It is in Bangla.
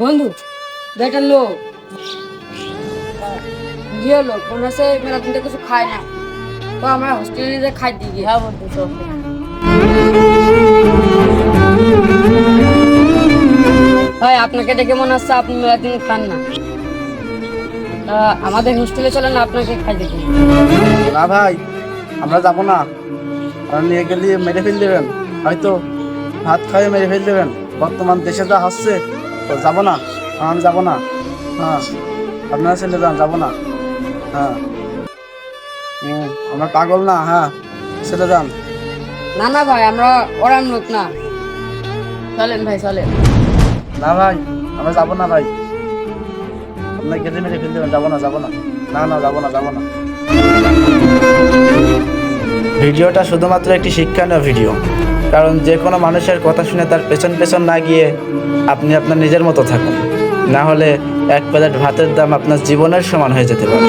বন্ধু, বেটার লোক গিয়ে লোক মনে হচ্ছে মেলা দিন থেকে কিছু খায় না। তো আমরা হোস্টেলে যে খাই দিই হ্যাঁ বন্ধু চল। ভাই, আপনাকে দেখে মনে হচ্ছে আপনি মেলা দিন খান না। আমাদের হোস্টেলে চলেন, আপনাকে খাই দেখি। না ভাই, আমরা যাবো না। আর নিয়ে গেলে মেরে ফেল দেবেন, হয়তো ভাত খাইয়ে মেরে ফেল দেবেন। বর্তমান দেশে যা হচ্ছে, তো যাবো না, আমি যাবো না। হ্যাঁ, আপনারা চলে যান, যাবো না। হ্যাঁ, আমরা পাগল না। হ্যাঁ, চলে যান। না না ভাই, আমরা ওরাম লোক না। চলেন ভাই, চলেন। না ভাই, আমরা যাবো না ভাই। আপনার গেলে মেরে ফেল দেবেন, যাবো না, যাবো না। না না, যাবো না, যাবো না। ভিডিওটা শুধুমাত্র একটি শিক্ষণীয় ভিডিও, কারণ যে কোনো মানুষের কথা শুনে তার পেছন পেছন না গিয়ে আপনি আপনার নিজের মতো থাকুন, না হলে এক প্লেট ভাতের দাম আপনার জীবনের সমান হয়ে যেতে পারে।